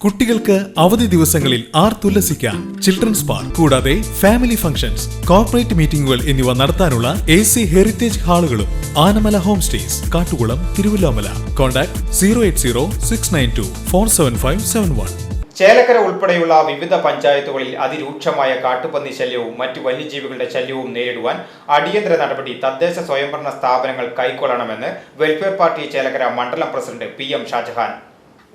കുട്ടികൾക്ക് അവധി ദിവസങ്ങളിൽ ആർത്തുല്ലസിക്കാൻ ചിൽഡ്രൻസ് പാർക്ക് കൂടാതെ ഫാമിലി ഫംഗ്ഷൻസ്, കോർപ്പറേറ്റ് മീറ്റിംഗുകൾ എന്നിവ നടത്താനുള്ള AC ഹെറിറ്റേജ് ഹാളുകളും Anamala home stays, Kattukulam, Thiruvilwamala. Contact 08069247571. Chelakkara ഉൾപ്പെടെയുള്ള വിവിധ പഞ്ചായത്തുകളിൽ അതിരൂക്ഷമായ കാട്ടുപന്നി ശല്യവും മറ്റു വന്യജീവികളുടെ ശല്യവും നേരിടുവാൻ അടിയന്തര നടപടി തദ്ദേശ സ്വയംഭരണ സ്ഥാപനങ്ങൾ കൈക്കൊള്ളണമെന്ന് വെൽഫെയർ പാർട്ടി ചേലക്കര മണ്ഡലം പ്രസിഡന്റ് PM ഷാജഹാൻ.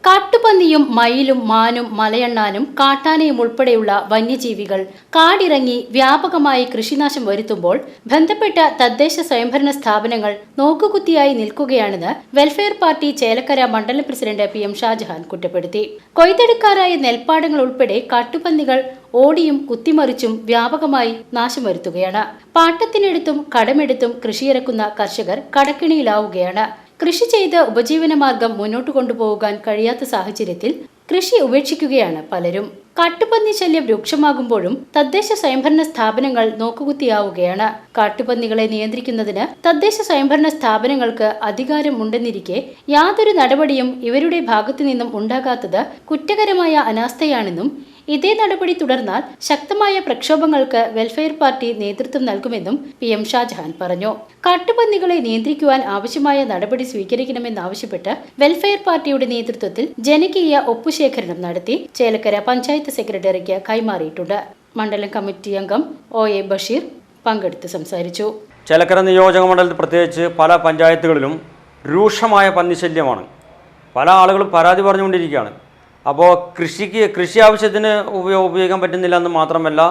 കാട്ടുപന്നിയും മയിലും മാനും മലയണ്ണാനും കാട്ടാനയും ഉൾപ്പെടെയുള്ള വന്യജീവികൾ കാടിറങ്ങി വ്യാപകമായി കൃഷിനാശം വരുത്തുമ്പോൾ ബന്ധപ്പെട്ട തദ്ദേശ സ്വയംഭരണ സ്ഥാപനങ്ങൾ നോക്കുകുത്തിയായി നിൽക്കുകയാണെന്ന് വെൽഫെയർ പാർട്ടി ചേലക്കര മണ്ഡലം പ്രസിഡന്റ് PM ഷാജഹാൻ കുറ്റപ്പെടുത്തി. കൊയ്തെടുക്കാറായ നെൽപ്പാടങ്ങൾ ഉൾപ്പെടെ കാട്ടുപന്നികൾ ഓടിയും കുത്തിമറിച്ചും വ്യാപകമായി നാശം വരുത്തുകയാണ്. പാട്ടത്തിനെടുത്തും കടമെടുത്തും കൃഷിയിറക്കുന്ന കർഷകർ കടക്കിണിയിലാവുകയാണ്. കൃഷി ചെയ്ത് ഉപജീവനമാർഗം മുന്നോട്ട് കൊണ്ടുപോകാൻ കഴിയാത്ത സാഹചര്യത്തിൽ കൃഷി ഉപേക്ഷിക്കുകയാണ് പലരും. കാട്ടുപന്നി ശല്യം രൂക്ഷമാകുമ്പോഴും തദ്ദേശ സ്വയംഭരണ സ്ഥാപനങ്ങൾ നോക്കുകുത്തിയാവുകയാണ്. കാട്ടുപന്നികളെ നിയന്ത്രിക്കുന്നതിന് തദ്ദേശ സ്വയംഭരണ സ്ഥാപനങ്ങൾക്ക് അധികാരമുണ്ടെന്നിരിക്കെ യാതൊരു നടപടിയും ഇവരുടെ ഭാഗത്തു നിന്നും ഉണ്ടാകാത്തത് കുറ്റകരമായ അനാസ്ഥയാണെന്നും ഇതേ നടപടി തുടർന്നാൽ ശക്തമായ പ്രക്ഷോഭങ്ങൾക്ക് വെൽഫെയർ പാർട്ടി നേതൃത്വം നൽകുമെന്നും PM ഷാജഹാൻ പറഞ്ഞു. കാട്ടുപന്നികളെ നിയന്ത്രിക്കുവാൻ ആവശ്യമായ നടപടി സ്വീകരിക്കണമെന്നാവശ്യപ്പെട്ട് വെൽഫെയർ പാർട്ടിയുടെ നേതൃത്വത്തിൽ ജനകീയ ഒപ്പുശേഖരണം നടത്തി ചേലക്കര പഞ്ചായത്ത് സെക്രട്ടറിക്ക് കൈമാറിയിട്ടുണ്ട്. മണ്ഡലം കമ്മിറ്റി അംഗം OA ബഷീർ പങ്കെടുത്ത് സംസാരിച്ചു. ചേലക്കര നിയോജക മണ്ഡലത്തിൽ പ്രത്യേകിച്ച് പല പഞ്ചായത്തുകളിലും രൂക്ഷമായ പന്നിശല്യമാണ്. പല ആളുകളും പരാതി പറഞ്ഞുകൊണ്ടിരിക്കുകയാണ്. അപ്പോൾ കൃഷി ആവശ്യത്തിന് ഉപയോഗിക്കാൻ പറ്റുന്നില്ല എന്ന് മാത്രമല്ല,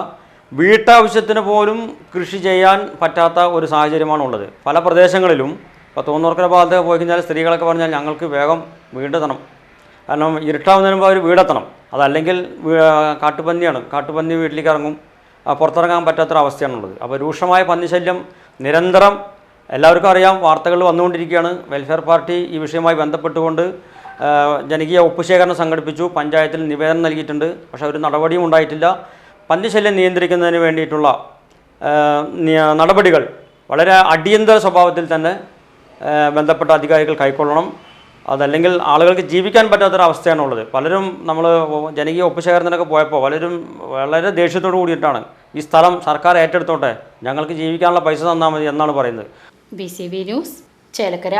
വീട്ടാവശ്യത്തിന് പോലും കൃഷി ചെയ്യാൻ പറ്റാത്ത ഒരു സാഹചര്യമാണുള്ളത്. പല പ്രദേശങ്ങളിലും ഇപ്പോൾ തോന്നൂർക്കര ഭാഗത്ത് പോയി കഴിഞ്ഞാൽ സ്ത്രീകളൊക്കെ പറഞ്ഞാൽ ഞങ്ങൾക്ക് വേഗം വീടെത്തണം, കാരണം ഇരുട്ടാവുന്നതിന് മുമ്പ് അവർ വീടെത്തണം. അതല്ലെങ്കിൽ കാട്ടുപന്നിയാണ്, കാട്ടുപന്നി വീട്ടിലേക്ക് ഇറങ്ങും, പുറത്തിറങ്ങാൻ പറ്റാത്തൊരവസ്ഥയാണുള്ളത്. അപ്പോൾ രൂക്ഷമായ പന്നിശല്യം നിരന്തരം എല്ലാവർക്കും അറിയാം, വാർത്തകൾ വന്നുകൊണ്ടിരിക്കുകയാണ്. വെൽഫെയർ പാർട്ടി ഈ വിഷയവുമായി ബന്ധപ്പെട്ടുകൊണ്ട് ജനകീയ ഒപ്പുശേഖരണം സംഘടിപ്പിച്ചു, പഞ്ചായത്തിൽ നിവേദനം നൽകിയിട്ടുണ്ട്. പക്ഷേ ഒരു നടപടിയും ഉണ്ടായിട്ടില്ല. പന്നിശല്യം നിയന്ത്രിക്കുന്നതിന് വേണ്ടിയിട്ടുള്ള നടപടികൾ വളരെ അടിയന്തര സ്വഭാവത്തിൽ തന്നെ ബന്ധപ്പെട്ട അധികാരികൾ കൈക്കൊള്ളണം. അതല്ലെങ്കിൽ ആളുകൾക്ക് ജീവിക്കാൻ പറ്റാത്തൊരവസ്ഥയാണുള്ളത്. പലരും നമ്മൾ ജനകീയ ഒപ്പുശേഖരണത്തിനൊക്കെ പോയപ്പോൾ വളരെ ദേഷ്യത്തോടു കൂടിയിട്ടാണ് ഈ സ്ഥലം സർക്കാർ ഏറ്റെടുത്തോട്ടെ, ഞങ്ങൾക്ക് ജീവിക്കാനുള്ള പൈസ തന്നാൽ മതി എന്നാണ് പറയുന്നത്. BCB news Chelakkara.